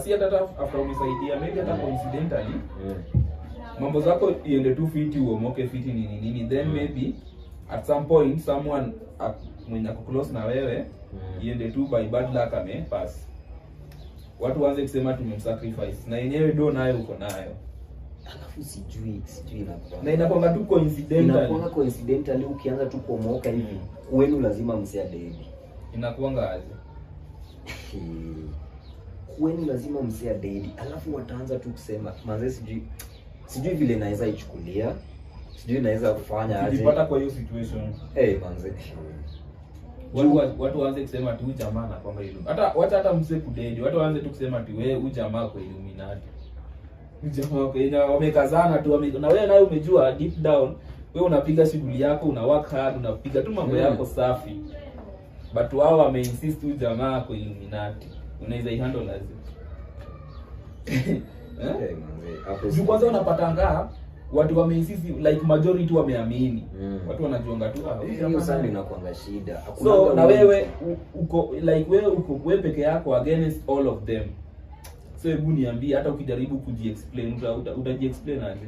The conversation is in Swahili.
si hata after umesaidia maybe hata coincidentally mambo zako iende tu fiti uomoke fiti nini then maybe at some point someone mwenye ako close na wewe iende tu by bad luck pass. Watu waanze kusema tumemsacrifice na yenyewe do nayo uko nayo. Alafu sijui inakuwa. Na inakuwa tu coincidental. Inakuwa coincidental ukianza tu kuomoka hivi. Kwenu lazima msiadedi. Inakuanga aje? Kwenu lazima msiadedi. Alafu wataanza tu kusema manze sijui vile naweza ichukulia. Sijui naweza kufanya aje. Nilipata kwa hiyo situation. Manze. Watu waanze kusema tu jamaa na kwamba hilo. Hata mse kudedi. Watu waanze tu kusema tu wewe ujamaa kwa Illuminati. Jamaa kwa ina wamekazana tu na wewe naye umejua deep down wewe unapiga shughuli yako, una work hard, unapiga tu mambo yako safi. But wao wameinsist tu jamaa kwa Illuminati. Unaweza ihandle aje? Hapo kwanza unapatanga watu wameinsist like majority wameamini. Watu wanajuanga tu hiyo sana inakuanga shida. So na wewe uko like wewe peke yako against all of them. So hebu niambie hata ukijaribu kujiexplain utajiexplain aje?